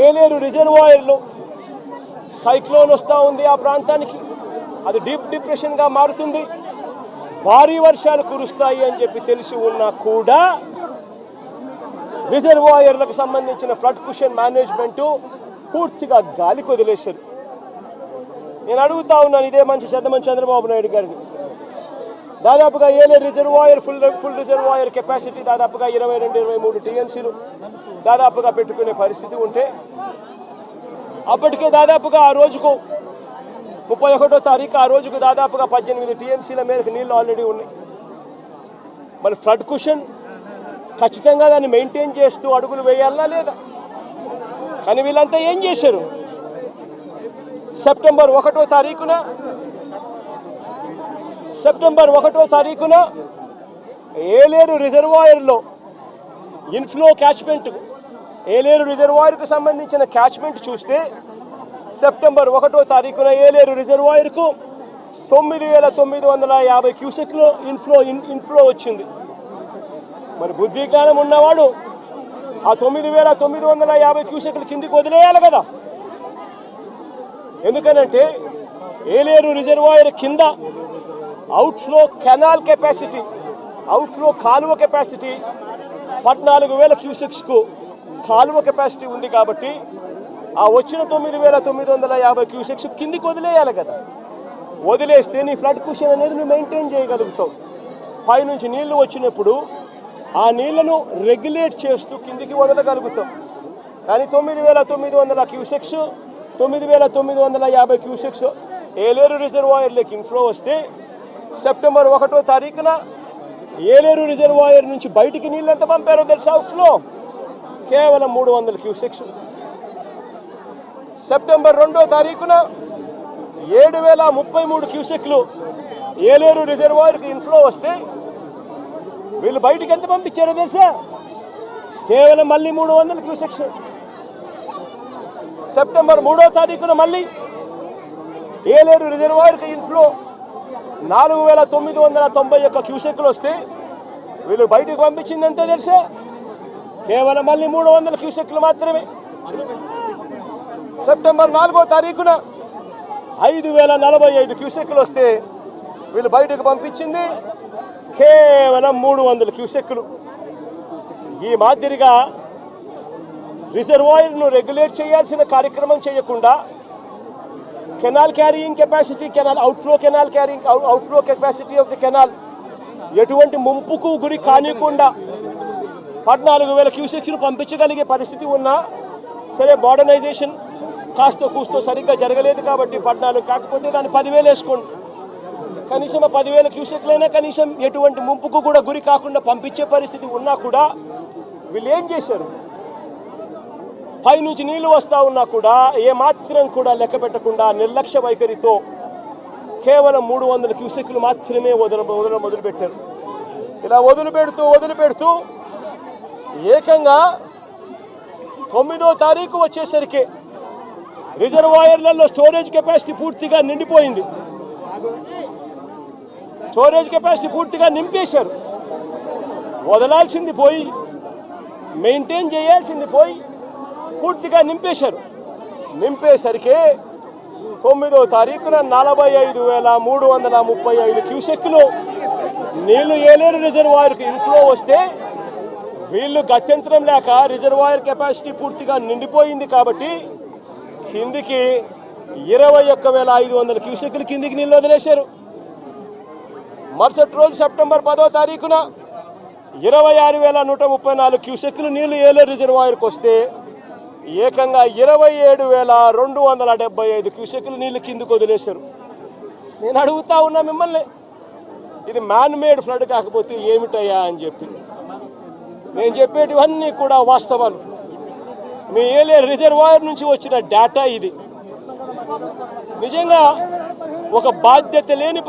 ఏలేరు రిజర్వాయర్లో సైక్లోన్ వస్తూ ఉంది. ఆ ప్రాంతానికి అది డీప్ డిప్రెషన్గా మారుతుంది, భారీ వర్షాలు కురుస్తాయి అని చెప్పి తెలిసి ఉన్నా కూడా రిజర్వాయర్లకు సంబంధించిన ఫ్లడ్ కుషన్ మేనేజ్మెంటు పూర్తిగా గాలికి వదిలేశారు. నేను అడుగుతా ఉన్నాను ఇదే మంచి చంద్రబాబు నాయుడు గారిని, దాదాపుగా Yeleru reservoir full reservoir capacity దాదాపుగా 22-23 టీఎంసీలు దాదాపుగా పెట్టుకునే పరిస్థితి ఉంటే అప్పటికే దాదాపుగా ఆ రోజుకు 31వ తారీఖు ఆ రోజుకు దాదాపుగా 18 టీఎంసీల మేరకు నీళ్లు ఆల్రెడీ ఉన్నాయి. మరి ఫ్లడ్ కుషన్ ఖచ్చితంగా దాన్ని మెయింటైన్ చేస్తూ అడుగులు వేయాలా లేదా? కానీ వీళ్ళంతా ఏం చేశారు? సెప్టెంబర్ 1వ తారీఖున ఏలేరు రిజర్వాయర్లో ఇన్ఫ్లో క్యాచ్మెంట్, ఏలేరు రిజర్వాయర్కు సంబంధించిన క్యాచ్మెంట్ చూస్తే సెప్టెంబర్ 1వ తారీఖున ఏలేరు రిజర్వాయర్కు 9,950 క్యూసెక్లు ఇన్ఫ్లో వచ్చింది. మరి బుద్ధి జ్ఞానం ఉన్నవాడు ఆ 9,950 క్యూసెక్లు కిందికి వదిలేయాలి కదా. ఎందుకనంటే ఏలేరు రిజర్వాయర్ కింద అవుట్ఫ్లో కెనాల్ కెపాసిటీ, అవుట్ఫ్లో కాలువ కెపాసిటీ 14,000 క్యూసెక్స్కు కాలువ కెపాసిటీ ఉంది. కాబట్టి ఆ వచ్చిన 9,950 క్యూసెక్స్ కిందికి వదిలేయాలి కదా. వదిలేస్తే నీ ఫ్లడ్ కుషన్ అనేది నువ్వు మెయింటైన్ చేయగలుగుతావు. పైనుంచి నీళ్లు వచ్చినప్పుడు ఆ నీళ్లను రెగ్యులేట్ చేస్తూ కిందికి వదలగలుగుతాం. కానీ 9,900 క్యూసెక్స్ 9,950 క్యూసెక్స్ ఏలేరు రిజర్వాయర్లోకి ఇన్ఫ్లో వస్తే సెప్టెంబర్ 1వ తారీఖున ఏలేరు రిజర్వాయర్ నుంచి బయటికి నీళ్ళు ఎంత పంపారో తెలుసా? అవుట్ఫ్లో కేవలం 300 క్యూసెక్స్. సెప్టెంబర్ 2వ తారీఖున 7,033 క్యూసెక్లు ఏలేరు రిజర్వాయర్కి ఇన్ఫ్లో వస్తే వీళ్ళు బయటికి ఎంత పంపించారో తెలుసా? కేవలం మళ్ళీ 300 క్యూసెక్స్. సెప్టెంబర్ 3వ తారీఖున మళ్ళీ ఏలేరు రిజర్వాయర్కి ఇన్ఫ్లో 4,991 క్యూసెక్లు వస్తే వీళ్ళు బయటకు పంపించింది ఎంతో తెలుసా? కేవలం మళ్ళీ 300 క్యూసెక్లు మాత్రమే. సెప్టెంబర్ 4వ తారీఖున 5,045 క్యూసెక్లు వస్తే వీళ్ళు బయటకు పంపించింది కేవలం 300 క్యూసెక్లు. ఈ మాదిరిగా రిజర్వాయర్ను రెగ్యులేట్ చేయాల్సిన కార్యక్రమం చేయకుండా canal carrying capacity, outflow capacity of the canal ఎటువంటి ముంపుకు గురి కానికుండా 14,000 క్యూసెక్స్ను పంపించగలిగే పరిస్థితి ఉన్నా సరే, మోడర్నైజేషన్ కాస్త కూస్తో సరిగ్గా జరగలేదు కాబట్టి 14 కాకపోతే దాన్ని 10,000 వేసుకోండి. కనీసం ఆ 10,000 క్యూసెక్లైనా కనీసం ఎటువంటి ముంపుకు కూడా గురి కాకుండా పంపించే పరిస్థితి ఉన్నా కూడా వీళ్ళు ఏం చేశారు? పైనుంచి నీళ్లు వస్తూ ఉన్నా కూడా ఏమాత్రం కూడా లెక్క పెట్టకుండా నిర్లక్ష్య వైఖరితో కేవలం 300 క్యూసెక్లు మాత్రమే మొదలుపెట్టారు. ఇలా వదిలిపెడుతూ ఏకంగా 9వ తారీఖు వచ్చేసరికి రిజర్వాయర్లలో స్టోరేజ్ కెపాసిటీ పూర్తిగా నిండిపోయింది. స్టోరేజ్ కెపాసిటీ పూర్తిగా నింపేశారు. వదలాల్సింది పోయి మెయింటైన్ చేయాల్సింది పోయి పూర్తిగా నింపేశారు. నింపేసరికి 9వ తారీఖున 45,335 క్యూసెక్లు నీళ్లు ఏలేరు రిజర్వాయర్కి ఇన్ఫ్లో వస్తే వీళ్ళు గత్యంతరం లేక రిజర్వాయర్ కెపాసిటీ పూర్తిగా నిండిపోయింది కాబట్టి కిందికి 21,500 క్యూసెక్లు కిందికి నీళ్ళు వదిలేశారు. మరుసటి రోజు సెప్టెంబర్ 10వ తారీఖున 26,134 క్యూసెక్లు నీళ్లు ఏలేరు రిజర్వాయర్కి వస్తే ఏకంగా 27,275 క్యూసెక్లు నీళ్లు కిందికి వదిలేశారు. నేను అడుగుతా ఉన్నా మిమ్మల్ని, ఇది మ్యాన్ మేడ్ ఫ్లడ్ కాకపోతే ఏమిటయ్యా అని చెప్పి. నేను చెప్పేటివన్నీ కూడా వాస్తవాలు. మీ ఏలేరు రిజర్వాయర్ నుంచి వచ్చిన డేటా ఇది. నిజంగా ఒక బాధ్యత లేని